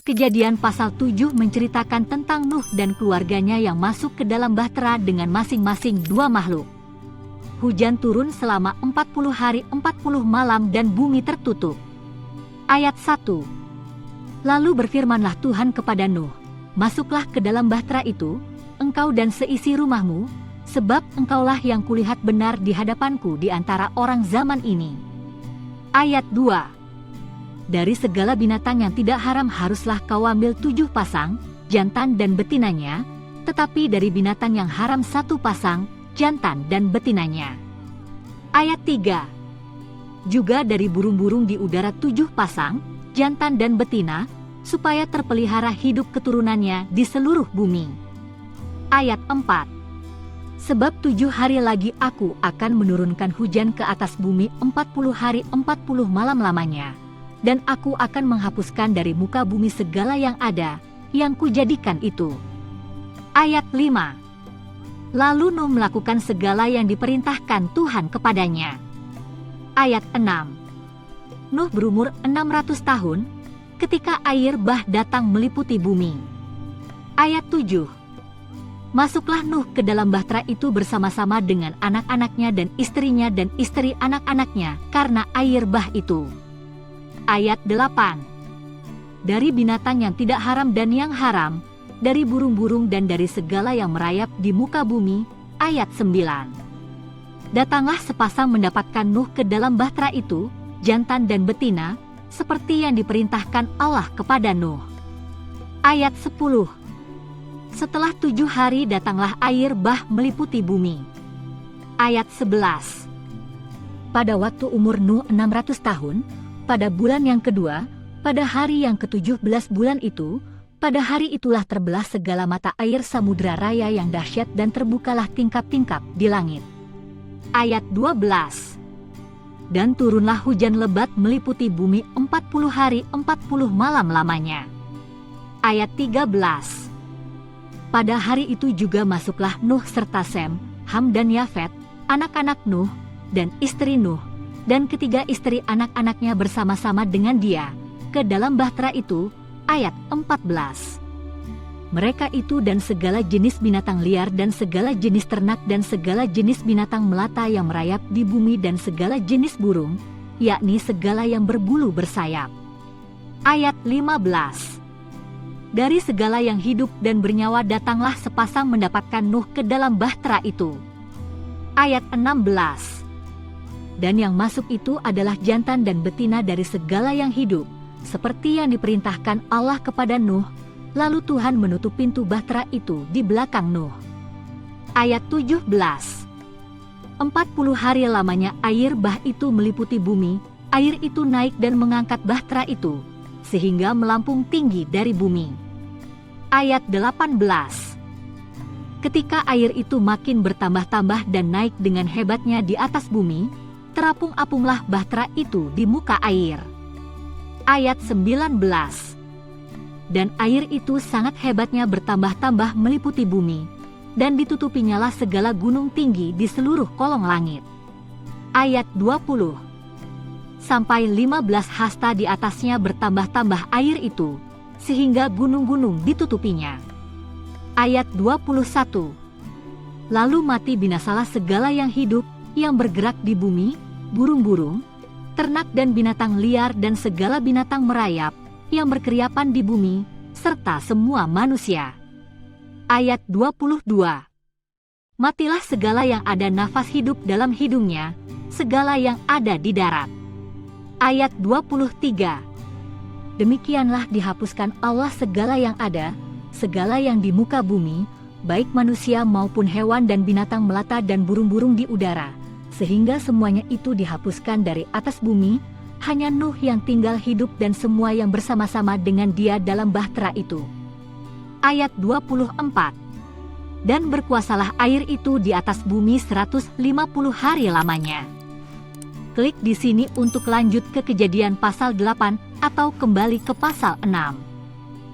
Kejadian pasal 7 menceritakan tentang Nuh dan keluarganya yang masuk ke dalam bahtera dengan masing-masing 2 makhluk. Hujan turun selama 40 hari 40 malam dan bumi tertutup. Ayat 1. Lalu berfirmanlah Tuhan kepada Nuh, "Masuklah ke dalam bahtera itu, engkau dan seisi rumahmu, sebab engkaulah yang kulihat benar di hadapanku di antara orang zaman ini." Ayat 2. Dari segala binatang yang tidak haram haruslah kau ambil 7 pasang, jantan dan betinanya, tetapi dari binatang yang haram 1 pasang, jantan dan betinanya. Ayat 3. Juga dari burung-burung di udara 7 pasang, jantan dan betina, supaya terpelihara hidup keturunannya di seluruh bumi. Ayat 4. Sebab 7 hari lagi aku akan menurunkan hujan ke atas bumi 40 hari 40 malam lamanya. Dan aku akan menghapuskan dari muka bumi segala yang ada, yang kujadikan itu. Ayat 5. Lalu Nuh melakukan segala yang diperintahkan Tuhan kepadanya. Ayat 6. Nuh berumur 600 tahun, ketika air bah datang meliputi bumi. Ayat 7. Masuklah Nuh ke dalam bahtera itu bersama-sama dengan anak-anaknya dan istrinya dan istri anak-anaknya, karena air bah itu. Ayat 8. Dari binatang yang tidak haram dan yang haram, dari burung-burung dan dari segala yang merayap di muka bumi. Ayat 9. Datanglah sepasang mendapatkan Nuh ke dalam bahtera itu, jantan dan betina, seperti yang diperintahkan Allah kepada Nuh. Ayat 10. Setelah 7 hari datanglah air bah meliputi bumi. Ayat 11. Pada waktu umur Nuh 600 tahun, pada bulan yang kedua, pada hari yang ke-17 bulan itu, pada hari itulah terbelah segala mata air samudra raya yang dahsyat dan terbukalah tingkap-tingkap di langit. Ayat 12. Dan turunlah hujan lebat meliputi bumi 40 hari 40 malam lamanya. Ayat 13. Pada hari itu juga masuklah Nuh serta Sem, Ham dan Yafet, anak-anak Nuh, dan istri Nuh, dan ketiga istri anak-anaknya bersama-sama dengan dia, ke dalam bahtera itu. Ayat 14. Mereka itu dan segala jenis binatang liar dan segala jenis ternak dan segala jenis binatang melata yang merayap di bumi dan segala jenis burung, yakni segala yang berbulu bersayap. Ayat 15. Dari segala yang hidup dan bernyawa datanglah sepasang mendapatkan Nuh ke dalam bahtera itu. Ayat 16. Dan yang masuk itu adalah jantan dan betina dari segala yang hidup, seperti yang diperintahkan Allah kepada Nuh. Lalu Tuhan menutup pintu bahtera itu di belakang Nuh. Ayat 17. 40 hari lamanya air bah itu meliputi bumi, air itu naik dan mengangkat bahtera itu, sehingga melampung tinggi dari bumi. Ayat 18. Ketika air itu makin bertambah-tambah dan naik dengan hebatnya di atas bumi, terapung-apunglah bahtera itu di muka air. Ayat 19. Dan air itu sangat hebatnya bertambah-tambah meliputi bumi, dan ditutupinyalah segala gunung tinggi di seluruh kolong langit. Ayat 20. Sampai 15 hasta di atasnya bertambah-tambah air itu, sehingga gunung-gunung ditutupinya. Ayat 21. Lalu mati binasalah segala yang hidup, yang bergerak di bumi, burung-burung, ternak dan binatang liar dan segala binatang merayap, yang berkeriapan di bumi, serta semua manusia. Ayat 22. Matilah segala yang ada nafas hidup dalam hidungnya, segala yang ada di darat. Ayat 23. Demikianlah dihapuskan Allah segala yang ada, segala yang di muka bumi, baik manusia maupun hewan dan binatang melata dan burung-burung di udara, sehingga semuanya itu dihapuskan dari atas bumi. Hanya Nuh yang tinggal hidup dan semua yang bersama-sama dengan dia dalam bahtera itu. Ayat 24. Dan berkuasalah air itu di atas bumi 150 hari lamanya. Klik di sini untuk lanjut ke Kejadian pasal 8 atau kembali ke pasal 6.